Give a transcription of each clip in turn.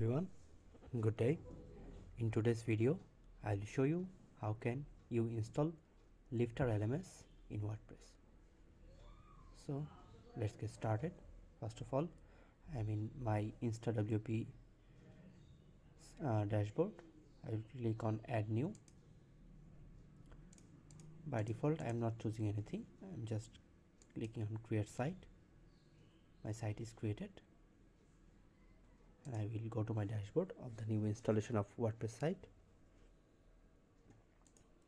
everyone, good day. In today's video I'll show you how can you install LifterLMS in WordPress. So let's get started. First of all, I'm in my InstaWP dashboard. I will click on add new. By default I'm not choosing anything, I'm just clicking on create site. My site is created and I will go to my dashboard of the new installation of WordPress site.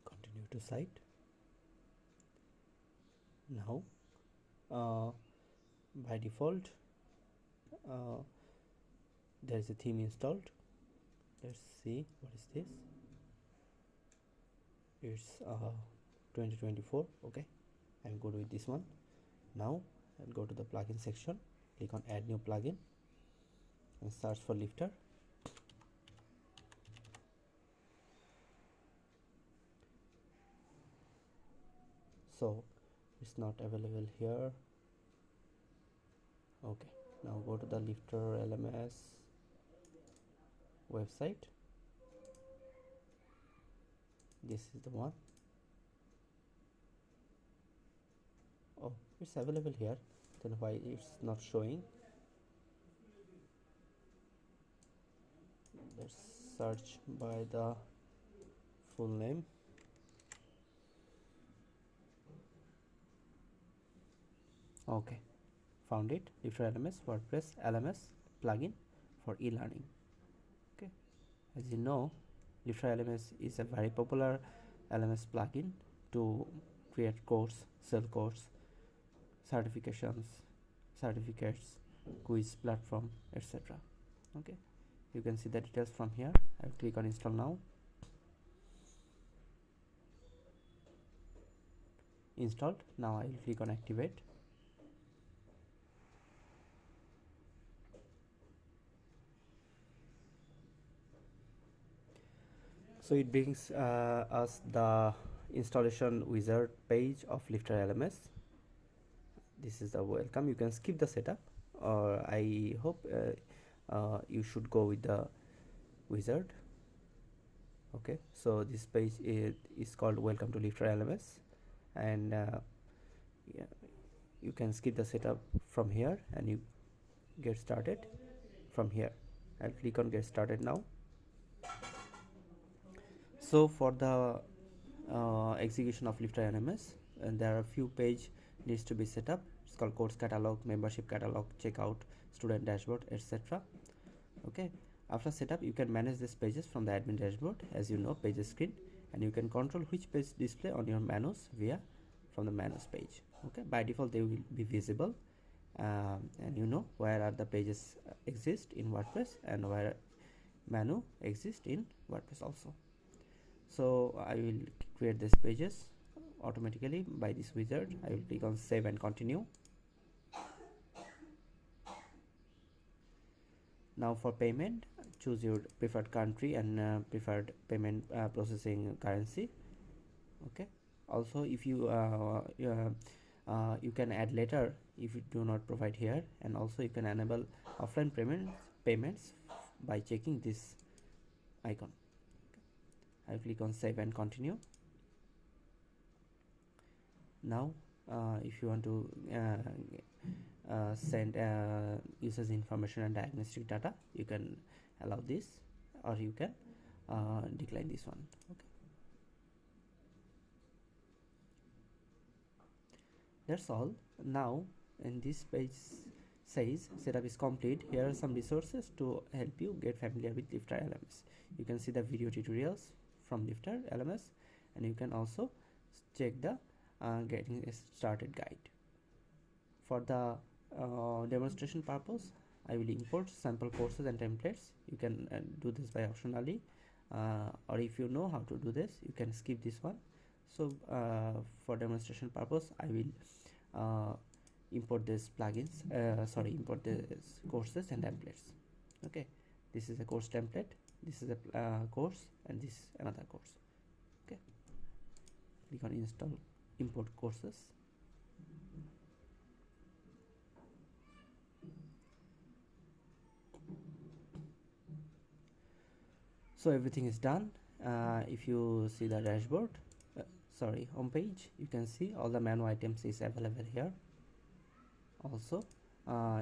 Continue to site. Now by default there is a theme installed. Let's see what is this. It's 2024. Okay, I'm good with this one. Now I'll go to the plugin section, click on add new plugin and search for Lifter. So it's not available here. Okay, now go to the LifterLMS website. This is the one. Oh, it's available here, then why it's not showing? Let's search by the full name. Okay, found it. LifterLMS WordPress LMS plugin for e-learning. Okay, as you know, LifterLMS is a very popular LMS plugin to create course, sell course, certifications, certificates, quiz platform, etc. Okay, you can see the details from here. I'll click on install now. Installed. Now I will click on activate. So it brings us the installation wizard page of LifterLMS. This is the welcome. You can skip the setup, or I hope you should go with the wizard. Okay, so this page is called welcome to LifterLMS, and yeah, you can skip the setup from here and you get started from here. I'll click on get started now. So for the execution of LifterLMS, and there are a few page needs to be set up. It's called course catalog, membership catalog, checkout, student dashboard, etc. Okay, after setup you can manage these pages from the admin dashboard, as you know, pages screen, and you can control which page display on your menus from the menus page. Okay, by default they will be visible, and you know where are the pages exist in WordPress and where menu exist in WordPress also. So I will create these pages automatically by this wizard. I will click on save and continue. Now for payment, choose your preferred country and preferred payment processing currency. Okay, also if you you can add later if you do not provide here, and also you can enable offline payments by checking this icon. I'll click on save and continue. Now if you want to send users information and diagnostic data, you can allow this, or you can decline this one. Okay, that's all. Now in this page says setup is complete. Here are some resources to help you get familiar with LifterLMS. You can see the video tutorials from LifterLMS, and you can also check the getting started guide. For the demonstration purpose, I will import sample courses and templates. You can do this by optionally, or if you know how to do this, you can skip this one. So for demonstration purpose, I will import these plugins, import these courses and templates. Okay, this is a course template, this is a course, and this is another course. Okay, click on install import courses. So everything is done. If you see the dashboard, home page, you can see all the menu items is available here. Also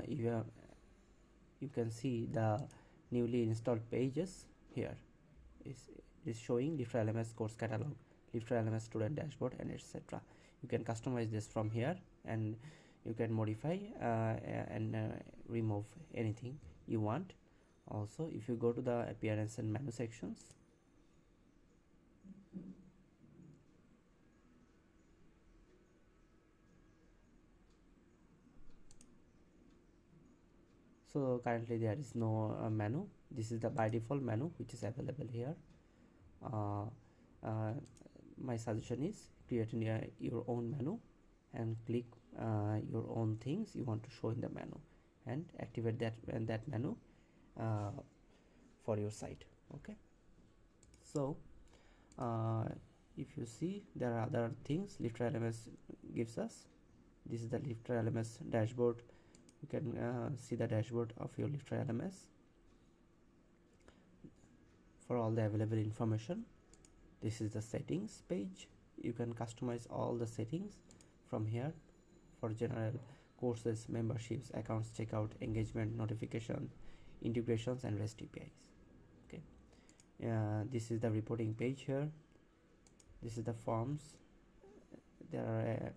you can see the newly installed pages here is showing LifterLMS course catalog, LifterLMS student dashboard, and etc. You can customize this from here, and you can modify and remove anything you want. Also, if you go to the appearance and menu sections, so currently there is no menu. This is the by default menu which is available here. My suggestion is creating your own menu and click your own things you want to show in the menu and activate that menu for your site. Okay, so if you see, there are other things LifterLMS gives us. This is the LifterLMS dashboard. You can see the dashboard of your LifterLMS for all the available information. This is the settings page. You can customize all the settings from here for general courses, memberships, accounts, checkout, engagement, notification, integrations, and REST APIs. Okay, this is the reporting page here. This is the forms. There are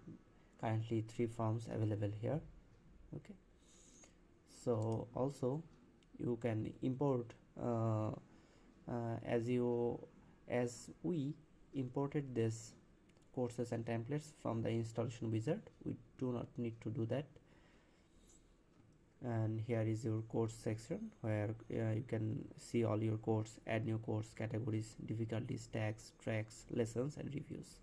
currently 3 forms available here. Okay, so also you can import as we imported this courses and templates from the installation wizard. We do not need to do that. And here is your course section where you can see all your course, add new course categories, difficulties, tags, tracks, lessons, and reviews.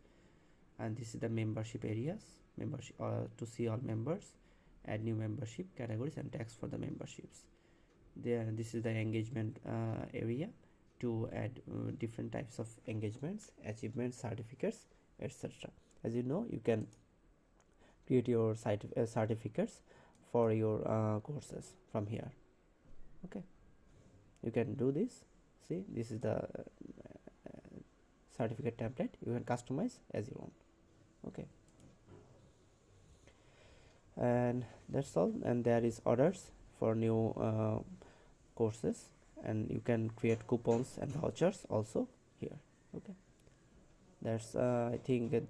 And this is the membership areas, to see all members, add new membership categories and tags for the memberships. This is the engagement area to add different types of engagements, achievements, certificates, etc. As you know, you can create your certificates for your courses from here. Okay, you can do this. See, this is the certificate template. You can customize as you want. Okay, and that's all. And there is orders for new courses, and you can create coupons and vouchers also here. Okay, that's I think that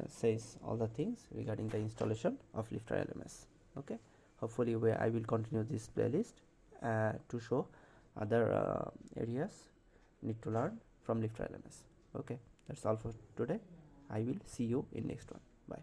says all the things regarding the installation of LifterLMS. Okay, hopefully I will continue this playlist to show other areas need to learn from LifterLMS. Okay, that's all for today. I will see you in next one. Bye.